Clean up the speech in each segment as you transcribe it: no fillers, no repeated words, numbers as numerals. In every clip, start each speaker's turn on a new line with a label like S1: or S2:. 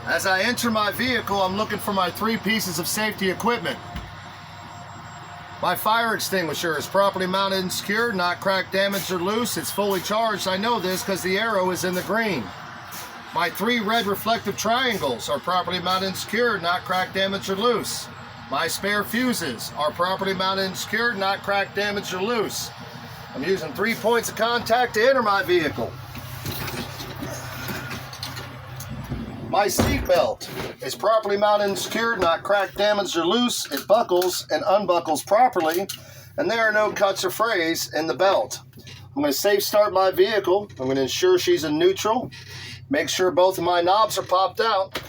S1: As I enter my vehicle, I'm looking for my 3 pieces of safety equipment. My fire extinguisher is properly mounted and secured, not cracked, damaged, or loose. It's fully charged. I know this because the arrow is in the green. My 3 red reflective triangles are properly mounted and secured, not cracked, damaged, or loose. My spare fuses are properly mounted and secured, not cracked, damaged, or loose. I'm using 3 points of contact to enter my vehicle. My seat belt is properly mounted and secured, not cracked, damaged, or loose. It buckles and unbuckles properly, and there are no cuts or frays in the belt. I'm going to safe start my vehicle. I'm going to ensure she's in neutral. Make sure both of my knobs are popped out.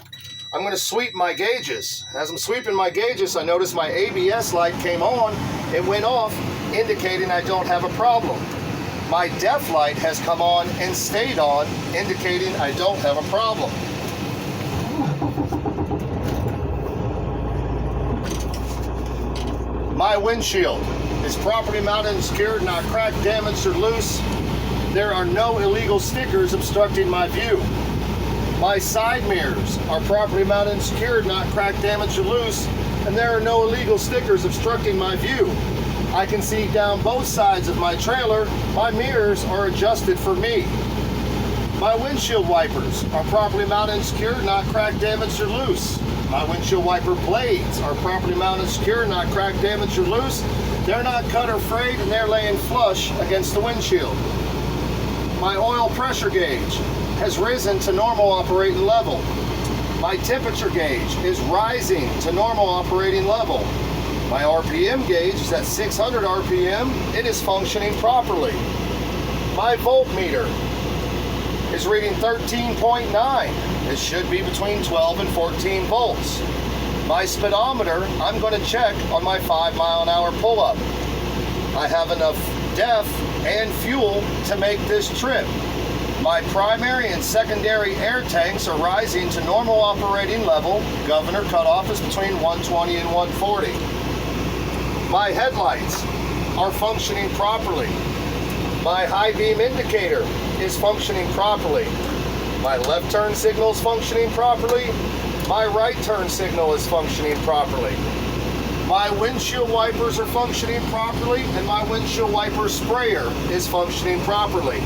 S1: I'm going to sweep my gauges. As I'm sweeping my gauges, I notice my ABS light came on. It went off, indicating I don't have a problem. My DEF light has come on and stayed on, indicating I don't have a problem. My windshield is properly mounted and secured, not cracked, damaged, or loose. There are no illegal stickers obstructing my view. My side mirrors are properly mounted and secured, not cracked, damaged, or loose, and there are no illegal stickers obstructing my view. I can see down both sides of my trailer. My mirrors are adjusted for me. My windshield wipers are properly mounted and secured, not cracked, damaged, or loose. My windshield wiper blades are properly mounted and secured, not cracked, damaged, or loose. They're not cut or frayed, and they're laying flush against the windshield. My oil pressure gauge has risen to normal operating level. My temperature gauge is rising to normal operating level. My RPM gauge is at 600 RPM. It is functioning properly. My voltmeter is reading 13.9. It should be between 12 and 14 volts. My speedometer, I'm going to check on my 5-mile-an-hour pull-up. I have enough DEF and fuel to make this trip. My primary and secondary air tanks are rising to normal operating level. Governor cutoff is between 120 and 140. My headlights are functioning properly. My high beam indicator is functioning properly. My left turn signal is functioning properly. My right turn signal is functioning properly. My windshield wipers are functioning properly, and my windshield wiper sprayer is functioning properly.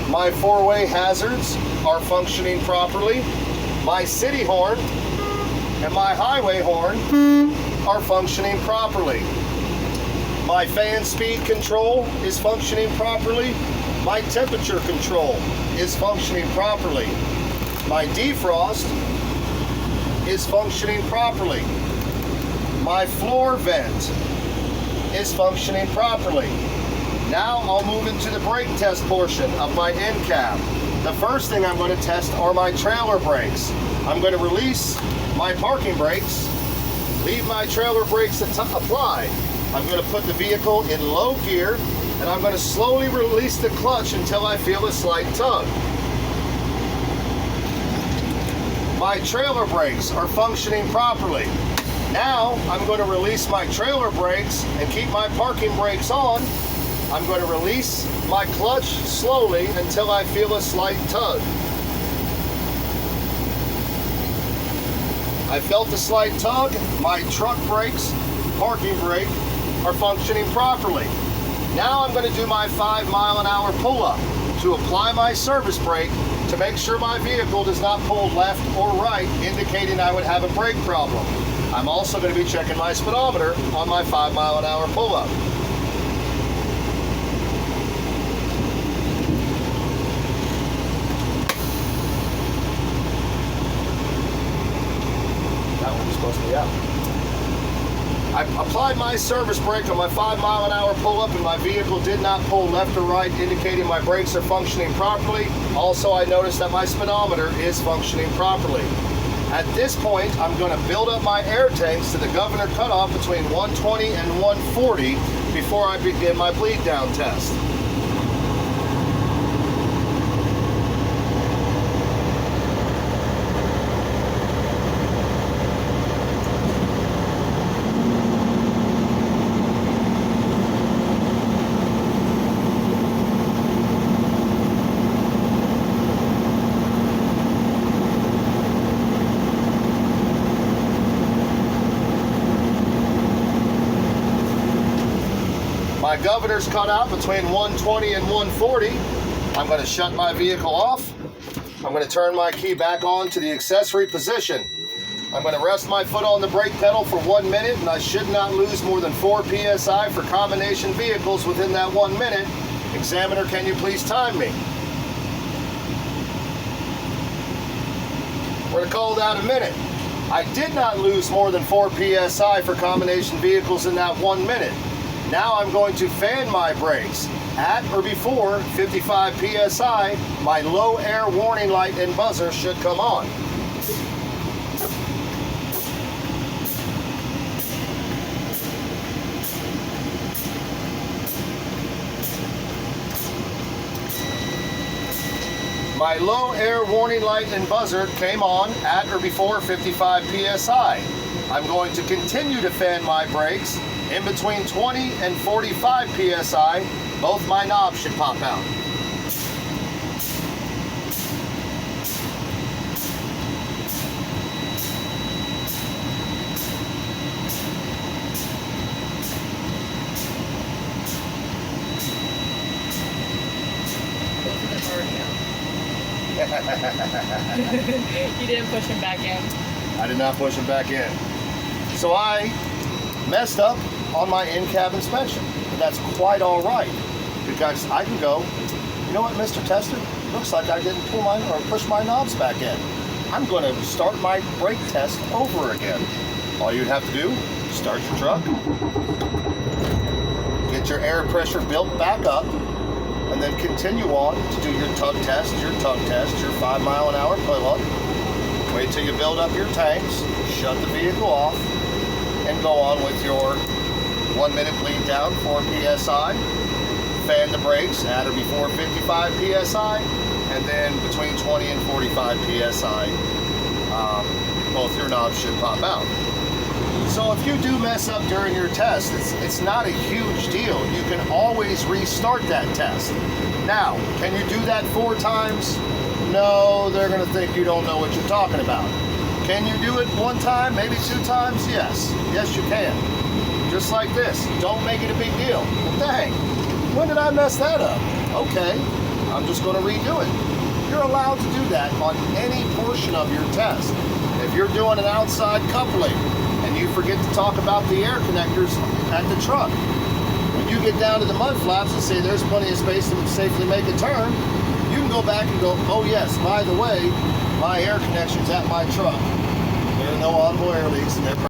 S1: My 4-way hazards are functioning properly. My city horn and my highway horn are functioning properly. My fan speed control is functioning properly. My temperature control is functioning properly. My defrost is functioning properly. My floor vent is functioning properly. Now I'll move into the brake test portion of my end cap. The first thing I'm going to test are my trailer brakes. I'm going to release my parking brakes, leave my trailer brakes apply. I'm going to put the vehicle in low gear, and I'm going to slowly release the clutch until I feel a slight tug. My trailer brakes are functioning properly. Now I'm going to release my trailer brakes and keep my parking brakes on. I'm going to release my clutch slowly until I feel a slight tug. I felt a slight tug. My truck brakes, parking brake, are functioning properly. Now I'm going to do my 5-mile-an-hour pull-up to apply my service brake to make sure my vehicle does not pull left or right, indicating I would have a brake problem. I'm also going to be checking my speedometer on my 5-mile-an-hour pull-up. That one was supposed to be out. I applied my service brake on my 5-mile-an-hour pull-up, and my vehicle did not pull left or right, indicating my brakes are functioning properly. Also, I noticed that my speedometer is functioning properly. At this point, I'm going to build up my air tanks to the governor cutoff between 120 and 140 before I begin my bleed down test. My governor's cut out between 120 and 140. I'm going to shut my vehicle off. I'm going to turn my key back on to the accessory position. I'm going to rest my foot on the brake pedal for 1 minute, and I should not lose more than 4 psi for combination vehicles within that 1 minute. Examiner, can you please time me? We're going to call that a minute. I did not lose more than 4 psi for combination vehicles in that 1 minute. Now I'm going to fan my brakes. At or before 55 psi, my low air warning light and buzzer should come on. My low air warning light and buzzer came on at or before 55 psi. I'm going to continue to fan my brakes. In between 20 and 45 psi, both my knobs should pop out.
S2: You didn't push him back in.
S1: I did not push him back in. So I messed up on my in-cab inspection. But that's quite all right, because I can go, you know what, Mr. Tester? Looks like I didn't push my knobs back in. I'm going to start my brake test over again. All you'd have to do, start your truck, get your air pressure built back up, and then continue on to do your tug test, your 5 mile an hour pull-up. Wait till you build up your tanks, shut the vehicle off, and go on with your 1 minute bleed down, 4 psi. Fan the brakes at or before 55 psi, and then between 20 and 45 psi, both your knobs should pop out. So if you do mess up during your test, it's not a huge deal. You can always restart that test. Now, can you do that 4 times? No, they're going to think you don't know what you're talking about. Can you do it 1 time, maybe 2 times? Yes. Yes, you can. Just like this. Don't make it a big deal. Well, dang, when did I mess that up? Okay, I'm just going to redo it. You're allowed to do that on any portion of your test. If you're doing an outside coupling, and you forget to talk about the air connectors at the truck. When you get down to the mud flaps and say there's plenty of space to safely make a turn, you can go back and go, oh yes, by the way, my air connection's at my truck. There are no audible air leaks, and they're